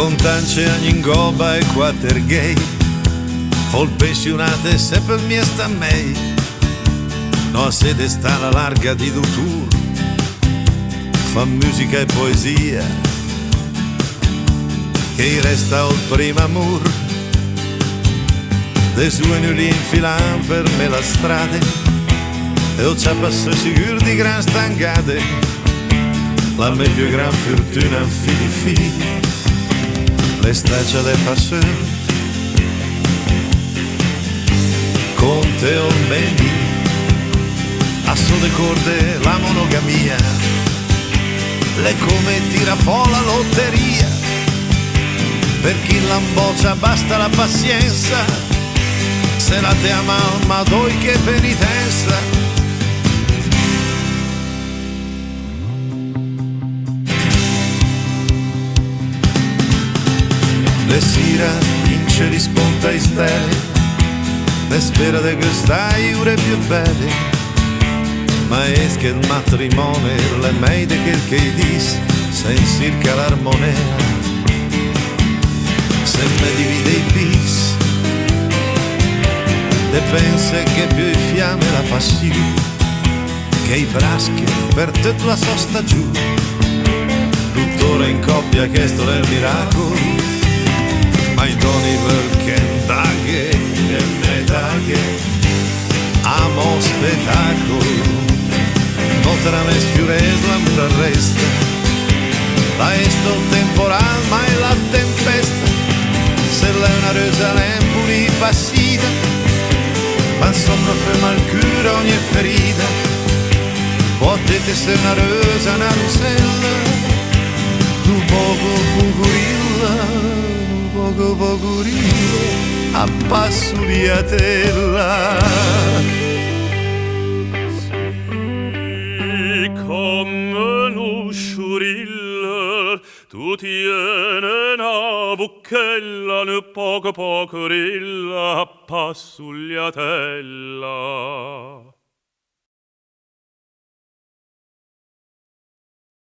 Contance ogni ingoba e quater gay, fol pensionate se per mia sta mei, no a sede sta la larga di Dutour, fa musica e poesia, che resta il primo amor, dei suoi lì infilan per me la strada, e ho già passato sicuro di gran stangate, la mia più gran fortuna fili le straccia le passeur, con te o meni, a sole corde la monogamia, le come tira fuori la lotteria, per chi l'amboccia basta la pazienza, se la te ama ma doi che penitenza. Le sera in cieli sponta i stelle, le spera di queste ore più belle, ma è che il matrimonio, le meide che dis, se in circa l'armonia, se me divide i bis, e pensa che più i fiamme la passione, che i braschi per tutta la sosta giù, tuttora in coppia che sto nel miracolo, ma i doni perché daghe e me daghe amo spettacolo, noterà me sfiures l'amore arresta, la esto il temporal ma è la tempesta, se l'è una rosa l'empuli passita, ma insomma ferma il cuore ogni ferita, potete essere una rosa, una rusella, un poco pugurilla, poco pocurillo a passo di atella. Sì, come lo sciuril, tu tiene una bucchella, ne poco poco rilla a passo di atella.